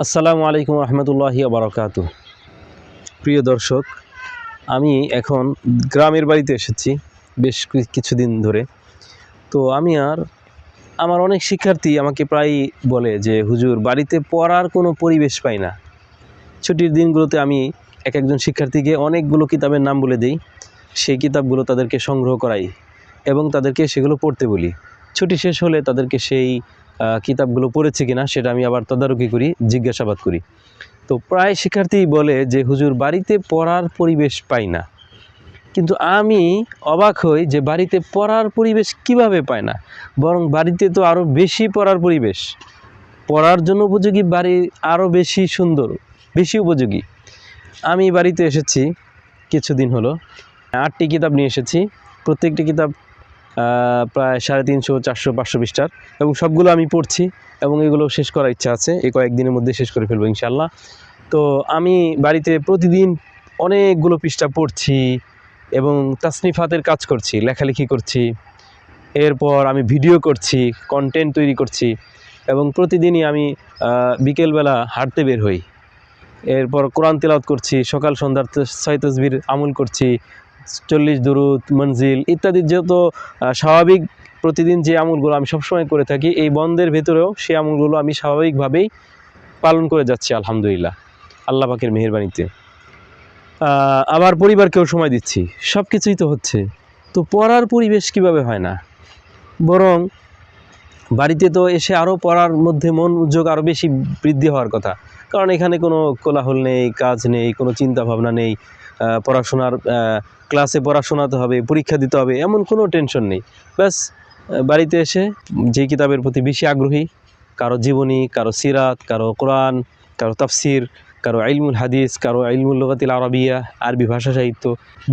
আসসালামু আলাইকুম রহমতুল্লাহি বারাকাতু। প্রিয় দর্শক, আমি এখন গ্রামের বাড়িতে এসেছি বেশ কিছুদিন ধরে। তো আমার অনেক শিক্ষার্থী আমাকে প্রায় বলে যে হুজুর, বাড়িতে পড়ার কোনো পরিবেশ পাই না। ছুটির দিনগুলোতে আমি একজন শিক্ষার্থীকে অনেকগুলো কিতাবের নাম বলে দিই, সেই কিতাবগুলো তাদেরকে সংগ্রহ করাই এবং তাদেরকে সেগুলো পড়তে বলি। ছুটি শেষ হলে তাদেরকে সেই কিতাবগুলো পড়েছে কিনা সেটা আমি আবার তদারকি করি, জিজ্ঞাসাবাদ করি। তো প্রায় শিক্ষার্থী বলে যে হুজুর, বাড়িতে পড়ার পরিবেশ পাই না। কিন্তু আমি অবাক হই যে বাড়িতে পড়ার পরিবেশ কিভাবে পায় না, বরং বাড়িতে তো আরও বেশি পড়ার পরিবেশ, পড়ার জন্য উপযোগী বাড়ি আরও বেশি সুন্দর, বেশি উপযোগী। আমি বাড়িতে এসেছি কিছুদিন হলো, 8টি কিতাব নিয়ে এসেছি। প্রত্যেকটি কিতাব প্রায় 350, 400, 500 পৃষ্ঠার, এবং সবগুলো আমি পড়ছি এবং এগুলো শেষ করার ইচ্ছা আছে। এই কয়েকদিনের মধ্যে শেষ করে ফেলবো ইনশাআল্লাহ। তো আমি বাড়িতে প্রতিদিন অনেকগুলো পৃষ্ঠা পড়ছি এবং তাসনিফাতের কাজ করছি, লেখালেখি করছি। এরপর আমি ভিডিও করছি, কন্টেন্ট তৈরি করছি, এবং প্রতিদিনই আমি বিকেলবেলা হাঁটতে বের হই। এরপর কোরআন তেলাওয়াত করছি, সকাল সন্ধ্যার 6 তাসবির আমল করছি, 40 দুরুদ, মঞ্জিল ইত্যাদি। যেহেতু স্বাভাবিক প্রতিদিন যে আমলগুলো আমি সবসময় করে থাকি, এই বন্ধের ভেতরেও সেই আমলগুলো আমি স্বাভাবিকভাবেই পালন করে যাচ্ছি আলহামদুলিল্লাহ, আল্লাহ পাকের মেহেরবানিতে। আবার পরিবারকেও সময় দিচ্ছি, সব কিছুই তো হচ্ছে। তো পড়ার পরিবেশ কিভাবে হয় না? বরং বাড়িতে তো এসে আরও পড়ার মধ্যে মনোযোগ আরও বেশি বৃদ্ধি হওয়ার কথা, কারণ এখানে কোনো কোলাহল নেই, কাজ নেই, কোনো চিন্তা ভাবনা নেই। পড়াশোনার ক্লাসে পড়াশোনাতে হবে, পরীক্ষা দিতে হবে, এমন কোনো টেনশন নেই। ব্যাস বাড়িতে এসে যে কিতাবের প্রতি বেশি আগ্রহী, কারো জীবনী, কারো সিরাত, কারো কোরআন, কারো তাফসির, কারো ইলমুল হাদিস, কারো ইলমুল লুগাতিল আরবিয়া, আরবি ভাষা সাহিত্য।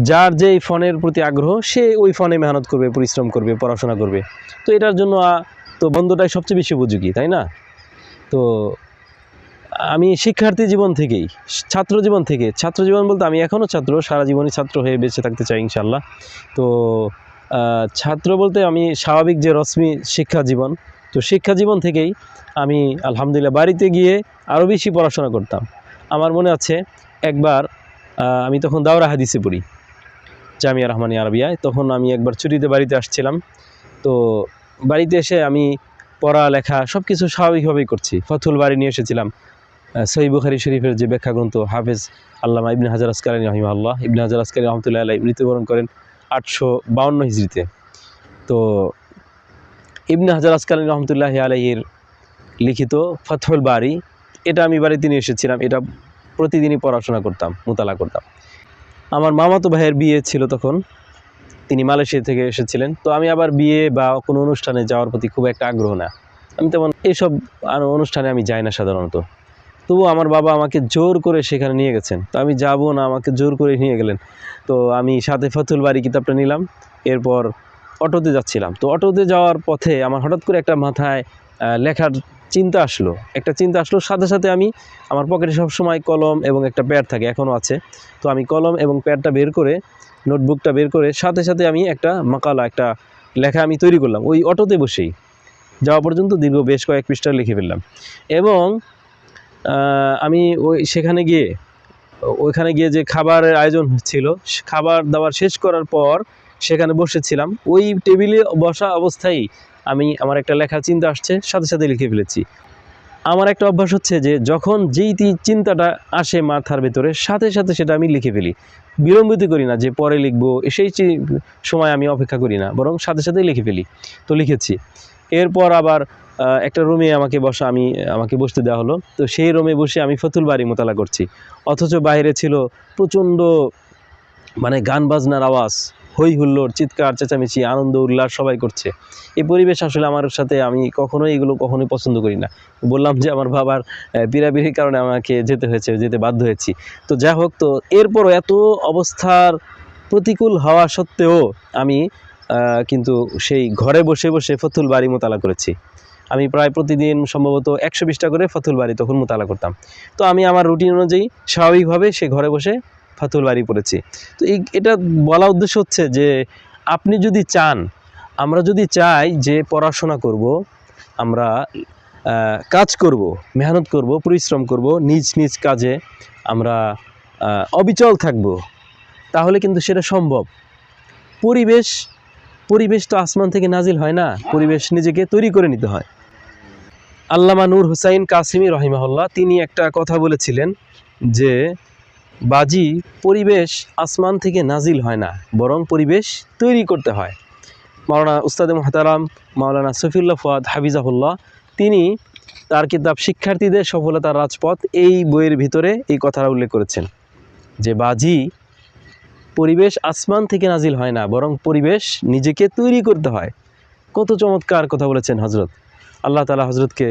যার যেই ফোনের প্রতি আগ্রহ, সে ওই ফোনে মেহনত করবে, পরিশ্রম করবে, পড়াশোনা করবে। তো এটার জন্য তো বন্ধটাই সবচেয়ে বেশি উপযোগী, তাই না? তো আমি শিক্ষার্থী জীবন থেকেই, ছাত্র জীবন বলতে আমি এখনও ছাত্র, সারা জীবনই ছাত্র হয়ে বেঁচে থাকতে চাই ইনশাআল্লাহ। তো ছাত্র বলতে আমি স্বাভাবিক যে রশ্মি শিক্ষা জীবন, তো শিক্ষা জীবন থেকেই আমি আলহামদুলিল্লাহ বাড়িতে গিয়ে আরও বেশি পড়াশোনা করতাম। আমার মনে আছে একবার আমি তখন দাওরা হাদিসে পড়ি, জামিয়া রহমানিয়া আরবিয়ায়। তখন আমি একবার ছুটিতে বাড়িতে আসছিলাম। তো বাড়িতে এসে আমি পড়ালেখা সব কিছু স্বাভাবিকভাবেই করছি। ফথুল বারি নিয়ে এসেছিলাম, সহিহ বুখারী শরীফের যে ব্যাখ্যা গ্রন্থ, হাফেজ আল্লামা ইবনে হাজার আসকালানী রাহিমাহুল্লাহ, ইবনে হাজার আসকালানী রহমতুল্লাহ আলাইহি মৃত্যুবরণ করেন 852 হিজরিতে। তো ইবনে হাজার আসকালানী রহমতুল্লাহ আলাইহির লিখিত ফথুল বারি, এটা আমি বাড়িতে নিয়ে এসেছিলাম। এটা প্রতিদিনই পড়াশোনা করতাম, মোতালা করতাম। আমার মামাতো ভাইয়ের বিয়ে ছিল তখন, তিনি মালয়েশিয়া থেকে এসেছিলেন। তো আমি আবার বিয়ে বা কোনো অনুষ্ঠানে যাওয়ার প্রতি খুব একটা আগ্রহ না, আমি তেমন এইসব অনুষ্ঠানে আমি যাই না সাধারণত। তবুও আমার বাবা আমাকে জোর করে সেখানে নিয়ে গেছেন। তো আমি যাব না, আমাকে জোর করে নিয়ে গেলেন। তো আমি সাথে ফথুল বারি কিতাবটা নিলাম। এরপর অটোতে যাচ্ছিলাম। তো অটোতে যাওয়ার পথে আমার হঠাৎ করে একটা মাথায় লেখার চিন্তা আসলো, সাথে সাথে আমি আমার পকেটে সবসময় কলম এবং একটা প্যাড থাকে, এখনও আছে। তো আমি কলম এবং প্যাডটা বের করে, নোটবুকটা বের করে সাথে সাথে আমি একটা মাকালা, একটা লেখা আমি তৈরি করলাম। ওই অটোতে বসেই যাওয়া পর্যন্ত দীর্ঘ বেশ কয়েক পৃষ্ঠা লিখে ফেললাম। এবং আমি ওইখানে গিয়ে যে খাবারের আয়োজন ছিল, খাবার দাবার শেষ করার পর সেখানে বসেছিলাম। ওই টেবিলে বসা অবস্থায় আমার একটা লেখার চিন্তা আসছে, সাথে সাথে লিখে ফেলেছি। আমার একটা অভ্যাস হচ্ছে যে যখন যেই চিন্তাটা আসে মাথার ভেতরে, সাথে সাথে সেটা আমি লিখে ফেলি, বিলম্বিত করি না যে পরে লিখবো, সেই সময় আমি অপেক্ষা করি না, বরং সাথে সাথে লিখে ফেলি। তো লিখেছি। এরপর আবার একটা রুমে আমাকে বসতে দেওয়া হলো। তো সেই রুমে বসে আমি ফথুল বারি মোতালা করছি, অথচ বাইরে ছিল প্রচণ্ড গান বাজনার আওয়াজ, হই হুল্লোড়, চিৎকার চেঁচামেচি, আনন্দ উল্লাস সবাই করছে। এই পরিবেশ আসলে আমার সাথে, আমি কখনোই পছন্দ করি না। বললাম যে আমার বাবার পীড়াপিড়ির কারণে আমাকে যেতে বাধ্য হয়েছি। তো যাই হোক, তো এরপরও এত অবস্থার প্রতিকূল হওয়া সত্ত্বেও আমি কিন্তু সেই ঘরে বসে বসে ফথুল বারি মোতালা করেছি। আমি প্রায় প্রতিদিন সম্ভবত 120টা করে ফথুল বারি তখন মোতালা করতাম। তো আমি আমার রুটিন অনুযায়ী স্বাভাবিকভাবে সে ঘরে বসে ফথুল বারি পড়েছি। তো এটা বলা উদ্দেশ্য হচ্ছে যে আমরা যদি চাই যে পড়াশোনা করব, আমরা কাজ করব, মেহনত করব, পরিশ্রম করব, নিজ নিজ কাজে আমরা অবিচল থাকব, তাহলে কিন্তু সেটা সম্ভব। পরিবেশ পরিবেশ তো আসমান থেকে নাজিল হয় না, পরিবেশ নিজেকে তৈরি করে নিতে হয়। আল্লামা নূর হুসাইন কাসিমি রহিমাহুল্লাহ তিনি একটা কথা বলেছিলেন যে বাজি পরিবেশ আসমান থেকে নাজিল হয় না, বরং পরিবেশ তৈরি করতে হয়। মাওলানা উস্তাদে মুহতারাম মাওলানা সফিউল্লাহ ফুয়াদ হাফিজাহুল্লাহ তিনি তার কিতাব শিক্ষার্থীদের সফলতার রাজপথ এই বইয়ের ভিতরে এই কথাটা উল্লেখ করেছেন যে বাজি পরিবেশ আসমান থেকে নাজিল হয় না, বরং পরিবেশ নিজেকে তৈরি করতে হয়। কত চমৎকার কথা বলেছেন হজরত। আল্লাহ তাআলা হজরতকে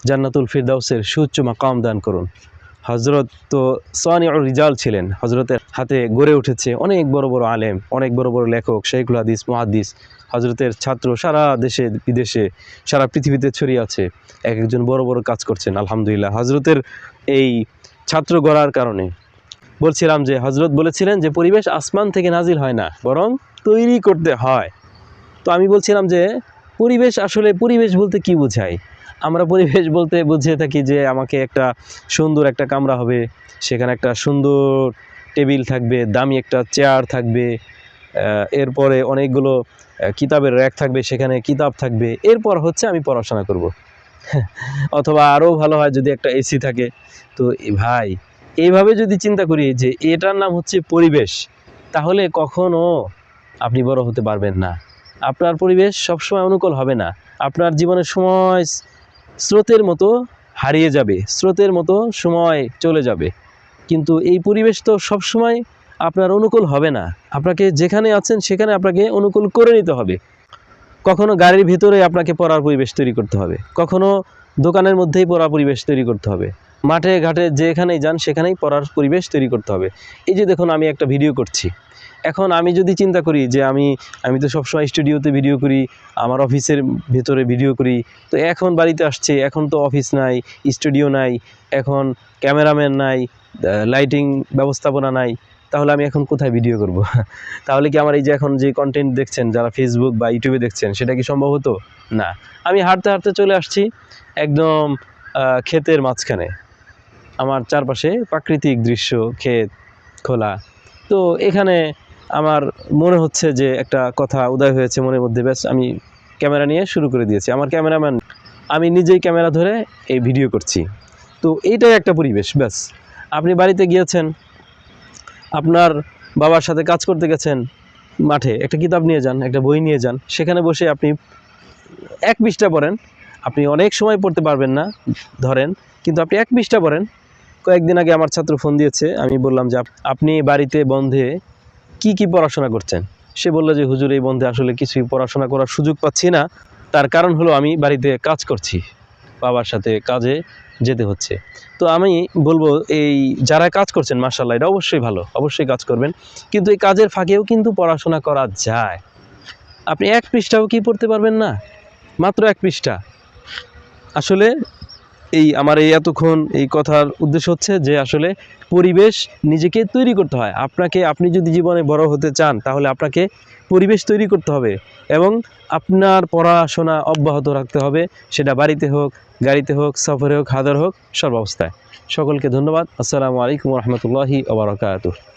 জান্নাতুল ফিরদাউসের সুউচ্চ মাকাম দান করুন। হজরত তো সানিউর রিজাল ছিলেন, হজরতের হাতে গড়ে উঠেছে অনেক বড় বড় আলেম, অনেক বড় বড় লেখক, শাইখুল হাদিস, মুহাদ্দিস। হজরতের ছাত্র সারা দেশে বিদেশে সারা পৃথিবীতে ছড়িয়ে আছে, এক একজন বড় বড় কাজ করছেন আলহামদুলিল্লাহ। হজরতের এই ছাত্র গড়ার কারণে বলছিলাম যে হজরত বলেছিলেন যে পরিবেশ আসমান থেকে নাজিল হয় না, বরং তৈরি করতে হয়। তো আমি বলছিলাম যে পরিবেশ আসলে পরিবেশ বলতে কি বোঝায়? আমরা পরিবেশ বলতে বুঝিয়ে থাকি যে আমাকে একটা সুন্দর একটা কামরা হবে, সেখানে একটা সুন্দর টেবিল থাকবে, দামি একটা চেয়ার থাকবে, এরপরে অনেকগুলো কিতাবের র্যাক থাকবে, সেখানে কিতাব থাকবে, এরপর হচ্ছে আমি পড়াশোনা করব। অথবা আরও ভালো হয় যদি একটা এসি থাকে। তো ভাই এইভাবে যদি চিন্তা করি যে এটার নাম হচ্ছে পরিবেশ, তাহলে কখনো আপনি বড় হতে পারবেন না। আপনার পরিবেশ সবসময় অনুকূল হবে না, আপনার জীবনের সময় স্রোতের মতো হারিয়ে যাবে, স্রোতের মতো সময় চলে যাবে। কিন্তু এই পরিবেশ তো সবসময় আপনার অনুকূল হবে না, আপনাকে যেখানে আছেন সেখানে আপনাকে অনুকূল করে নিতে হবে। কখনো গাড়ির ভিতরে আপনাকে পড়ার পরিবেশ তৈরি করতে হবে, কখনো দোকানের মধ্যেই পড়ার পরিবেশ তৈরি করতে হবে, মাঠে ঘাটে যেখানেই যান সেখানেই পড়ার পরিবেশ তৈরি করতে হবে। এই যে দেখুন আমি একটা ভিডিও করছি, এখন আমি যদি চিন্তা করি যে আমি তো সবসময় স্টুডিওতে ভিডিও করি, আমার অফিসের ভিতরে ভিডিও করি, তো এখন বাড়িতে আসছে, এখন তো অফিস নাই, স্টুডিও নাই, এখন ক্যামেরাম্যান নাই, লাইটিং ব্যবস্থাপনা নাই, তাহলে আমি এখন কোথায় ভিডিও করব? তাহলে কি আমার এই যে এখন যে কন্টেন্ট দেখছেন যারা ফেসবুক বা ইউটিউবে দেখছেন, সেটা কি সম্ভব হতো? না। আমি হাঁটতে হাঁটতে চলে আসছি একদম ক্ষেতের মাঝখানে, আমার চারপাশে প্রাকৃতিক দৃশ্য, ক্ষেত, খোলা। তো এখানে আমার মনে হচ্ছে যে একটা কথা উদয় হয়েছে মনের মধ্যে, ব্যাস আমি ক্যামেরা নিয়ে শুরু করে দিয়েছি। আমার ক্যামেরাম্যান, আমি নিজেই ক্যামেরা ধরে এই ভিডিও করছি। তো এইটাই একটা পরিবেশ। ব্যাস আপনি বাড়িতে গিয়েছেন, আপনার বাবার সাথে কাজ করতে গেছেন, মাঠে একটা কিতাব নিয়ে যান, একটা বই নিয়ে যান, সেখানে বসে আপনি এক পৃষ্ঠা পড়েন। আপনি অনেক সময় পড়তে পারবেন না ধরেন, কিন্তু আপনি এক পৃষ্ঠা পড়েন। কয়েকদিন আগে আমার ছাত্র ফোন দিয়েছে, আমি বললাম যে আপনি বাড়িতে বন্ধে কি কি পড়াশোনা করছেন? সে বললো যে হুজুর এই বন্ধে আসলে কিছুই পড়াশোনা করার সুযোগ পাচ্ছি না, তার কারণ হলো আমি বাড়িতে কাজ করছি, বাবার সাথে কাজে যেতে হচ্ছে। তো আমি বলবো এই যারা কাজ করছেন মাশাআল্লাহ, এটা অবশ্যই ভালো, অবশ্যই কাজ করবেন, কিন্তু এই কাজের ফাঁকেও কিন্তু পড়াশোনা করা যায়। আপনি এক পৃষ্ঠাও কি পড়তে পারবেন না? মাত্র এক পৃষ্ঠা। আসলে এই আমার এই এতক্ষণ এই কথার উদ্দেশ্য হচ্ছে যে আসলে পরিবেশ নিজেকে তৈরি করতে হয়। আপনি যদি জীবনে বড় হতে চান, তাহলে আপনাকে পরিবেশ তৈরি করতে হবে এবং আপনার পড়াশোনা অব্যাহত রাখতে হবে, সেটা বাড়িতে হোক, গাড়িতে হোক, সফরে হোক, হাজার হোক, সর্ব অবস্থায়। সকলকে ধন্যবাদ। আসসালামু আলাইকুম রহমতুল্লাহি ওয়া বারাকাতুহু।